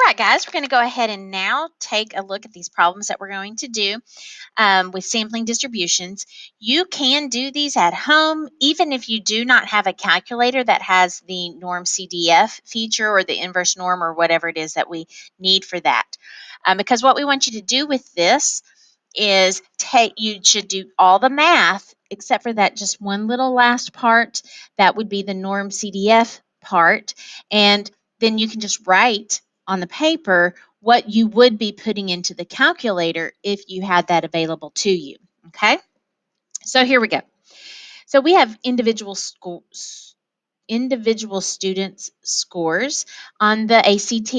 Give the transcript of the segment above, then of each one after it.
right, guys, we're going to go ahead and now take a look at these problems that we're going to do with sampling distributions. You can do these at home, even if you do not have a calculator that has the norm CDF feature or the inverse norm or whatever it is that we need for that. Because what we want you to do with this is you should do all the math except for that just one little last part. That would be the norm CDF part. And then you can just write on the paper what you would be putting into the calculator if you had that available to you. Okay? So here we go. So we have individual students' scores on the ACT.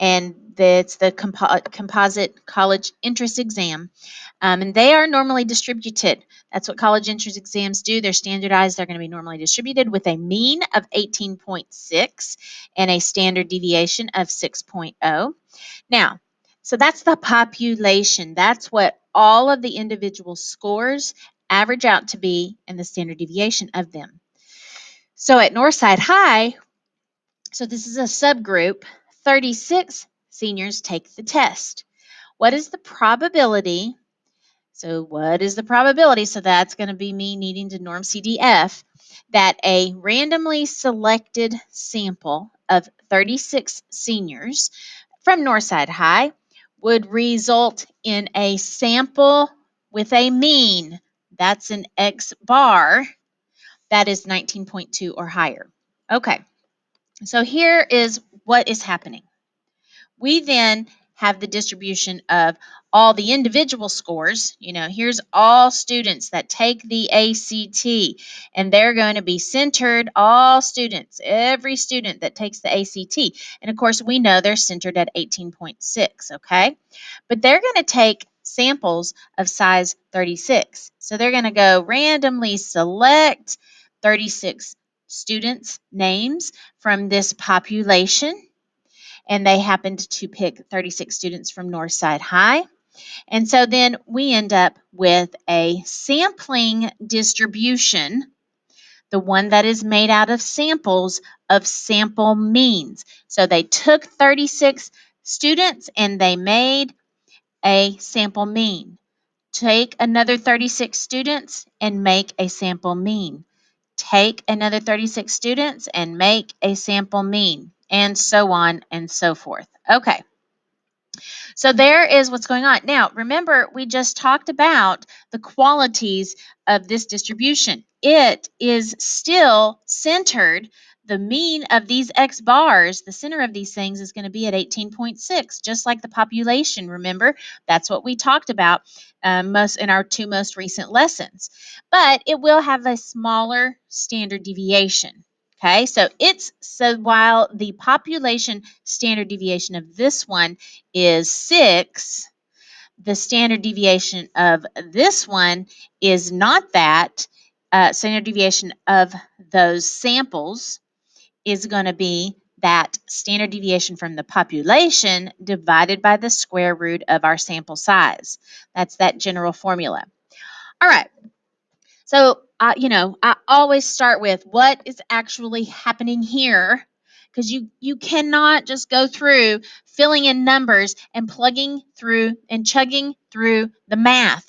And it's the composite college entrance exam. And they are normally distributed. That's what college entrance exams do. They're standardized. They're going to be normally distributed with a mean of 18.6 and a standard deviation of 6.0. Now, so that's the population. That's what all of the individual scores average out to be and the standard deviation of them. So at Northside High, so this is a subgroup, 36 seniors take the test. What is the probability? So what is the probability? So that's going to be me needing to norm CDF that a randomly selected sample of 36 seniors from Northside High would result in a sample with a mean. That's an X bar. That is 19.2 or higher. Okay. So here is what is happening. We then have the distribution of all the individual scores. Here's all students that take the ACT, and they're going to be centered, all students, every student that takes the ACT. And of course, we know they're centered at 18.6, okay? But they're going to take samples of size 36. So they're going to go randomly select 36 students' names from this population, and they happened to pick 36 students from Northside High. And so then we end up with a sampling distribution, the one that is made out of samples of sample means. So they took 36 students and they made a sample mean. Take another 36 students and make a sample mean. Take another 36 students and make a sample mean, and so on and so forth. Okay. So there is what's going on. Now, remember, we just talked about the qualities of this distribution. It is still centered. The mean of these X bars, the center of these things, is going to be at 18.6, just like the population. Remember, that's what we talked about most in our two most recent lessons. But it will have a smaller standard deviation. Okay, so while the population standard deviation of this one is 6, the standard deviation of this one is not that. Standard deviation of those samples is going to be that standard deviation from the population divided by the square root of our sample size. That's that general formula. All right. So, I always start with what is actually happening here, because you cannot just go through filling in numbers and plugging through and chugging through the math.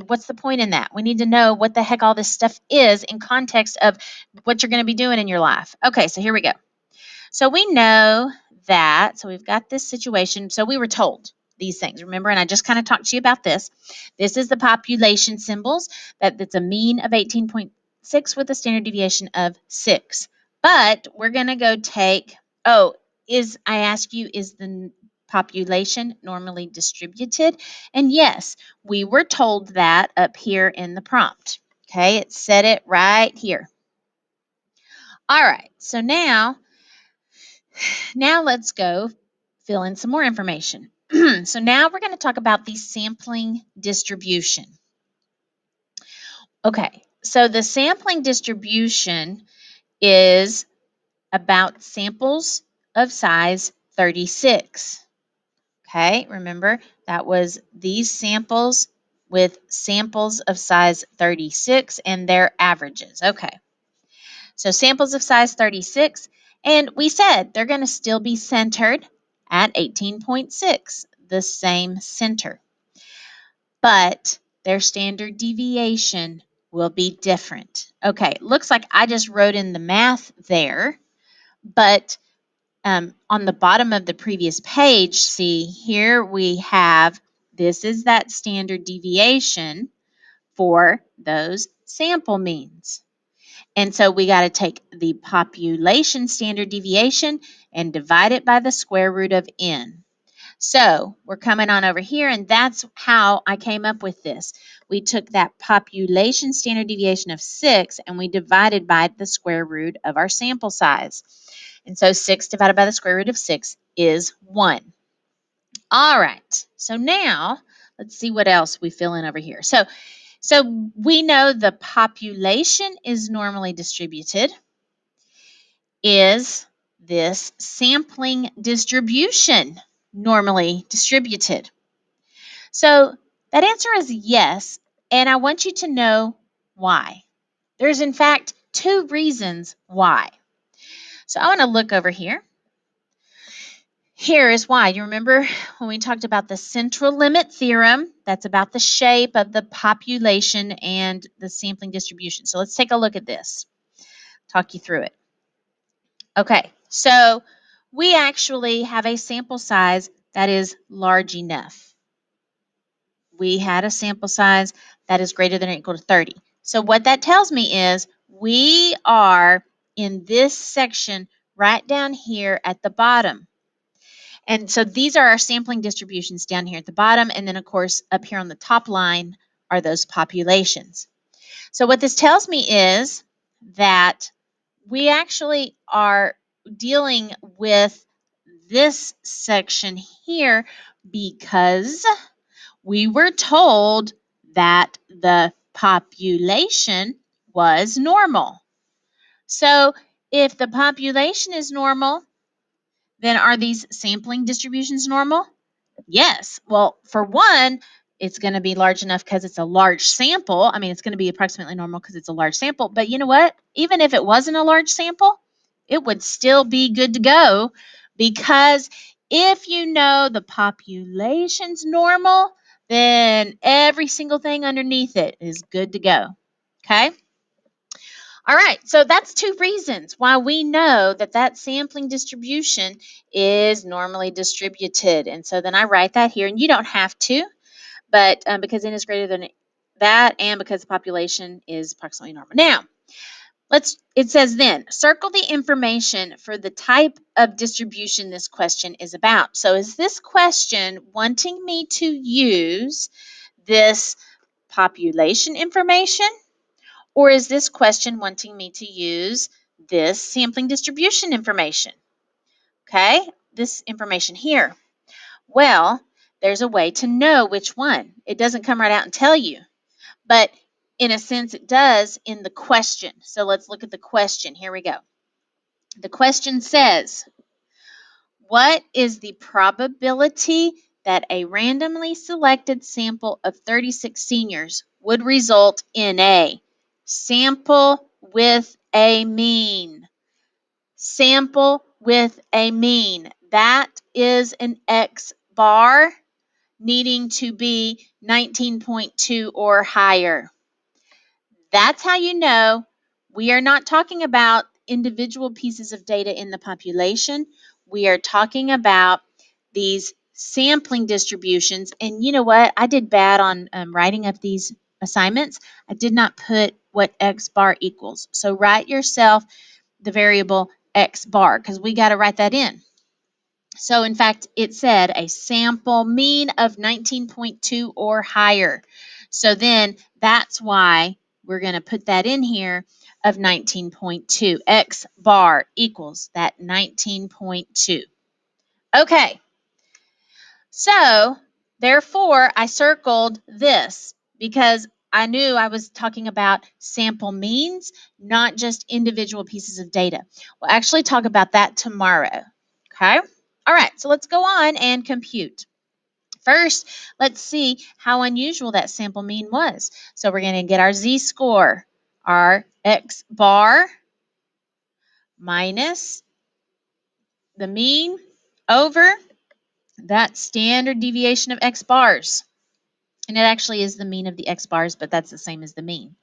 What's the point in that? We need to know what the heck all this stuff is in context of what you're going to be doing in your life. Okay, so here we go. So we know that, so we've got this situation. So we were told these things, remember, and I just kind of talked to you about this. This is the population symbols, that's a mean of 18.6 with a standard deviation of 6. But we're going to go take, I ask you, is the population normally distributed? And yes, we were told that up here in the prompt. Okay, it said it right here. All right, so now let's go fill in some more information. So now we're going to talk about the sampling distribution. Okay, so the sampling distribution is about samples of size 36. Okay, remember that was these samples with samples of size 36 and their averages. Okay, so samples of size 36, And we said they're going to still be centered at 18.6, the same center. But their standard deviation will be different. Okay, looks like I just wrote in the math there, but on the bottom of the previous page, see, here we have, this is that standard deviation for those sample means. And so we got to take the population standard deviation and divide it by the square root of n. So we're coming on over here, and that's how I came up with this. We took that population standard deviation of 6, and we divided by the square root of our sample size. And so 6 divided by the square root of 6 is 1. All right, so now let's see what else we fill in over here. So we know the population is normally distributed. Is this sampling distribution normally distributed? So that answer is yes, and I want you to know why. There's in fact 2 reasons why. So I want to look over here. Here is why. You remember when we talked about the central limit theorem? That's about the shape of the population and the sampling distribution. So let's take a look at this. Talk you through it. Okay, so we actually have a sample size that is large enough. We had a sample size that is greater than or equal to 30. So what that tells me is we are in this section right down here at the bottom. And so these are our sampling distributions down here at the bottom. And then, of course, up here on the top line are those populations. So what this tells me is that we actually are dealing with this section here because we were told that the population was normal. So if the population is normal, then are these sampling distributions normal? Yes. Well, for one, it's going to be large enough because it's a large sample. I mean, it's going to be approximately normal because it's a large sample. But you know what? Even if it wasn't a large sample, it would still be good to go because if you know the population's normal, then every single thing underneath it is good to go. Okay? All right, so that's 2 reasons why we know that that sampling distribution is normally distributed. And so then I write that here, and you don't have to, but because n is greater than that and because the population is approximately normal. Now, it says then, circle the information for the type of distribution this question is about. So is this question wanting me to use this population information? Or is this question wanting me to use this sampling distribution information? Okay, this information here. Well, there's a way to know which one. It doesn't come right out and tell you, but in a sense it does in the question. So let's look at the question. Here we go. The question says, what is the probability that a randomly selected sample of 36 seniors would result in a sample with a mean? Sample with a mean. That is an X bar needing to be 19.2 or higher. That's how you know we are not talking about individual pieces of data in the population. We are talking about these sampling distributions. And you know what? I did bad on writing up these assignments. I did not put what X bar equals. So write yourself the variable X bar because we got to write that in. So in fact, it said a sample mean of 19.2 or higher. So then that's why we're going to put that in here of 19.2. X bar equals that 19.2. Okay, so therefore I circled this because I knew I was talking about sample means, not just individual pieces of data. We'll actually talk about that tomorrow. Okay? All right, so let's go on and compute. First, let's see how unusual that sample mean was. So we're going to get our z-score, our x bar minus the mean over that standard deviation of x bars. And it actually is the mean of the x bars, but that's the same as the mean.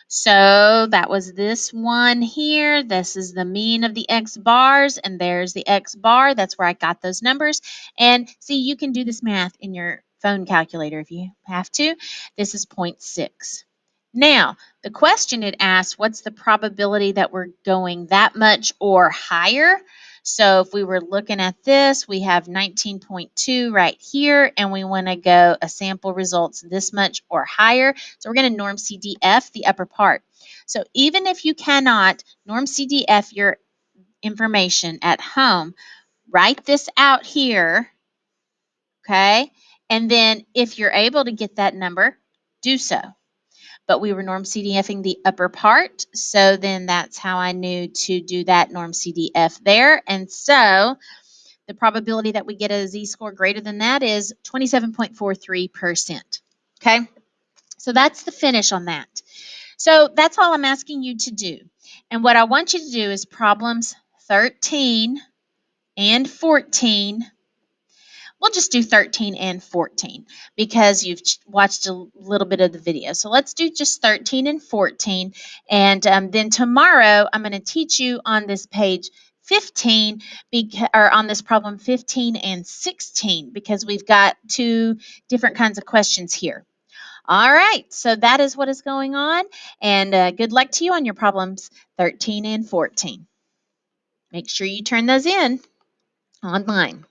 So that was this one here. This is the mean of the x bars, and there's the x bar. That's where I got those numbers. And see, you can do this math in your phone calculator if you have to. This is 0.6. Now, the question it asked, what's the probability that we're going that much or higher? So if we were looking at this, we have 19.2 right here, and we want to go a sample results this much or higher. So we're going to norm CDF the upper part. So even if you cannot norm CDF your information at home, write this out here, okay? And then if you're able to get that number, do so. But we were norm CDFing the upper part, so then that's how I knew to do that norm CDF there. And so the probability that we get a z-score greater than that is 27.43%. Okay, so that's the finish on that. So that's all I'm asking you to do. And what I want you to do is problems 13 and 14. We'll just do 13 and 14 because you've watched a little bit of the video. So let's do just 13 and 14. And then tomorrow I'm going to teach you on this page 15 or on this problem 15 and 16 because we've got two different kinds of questions here. All right, so that is what is going on. And good luck to you on your problems 13 and 14. Make sure you turn those in online.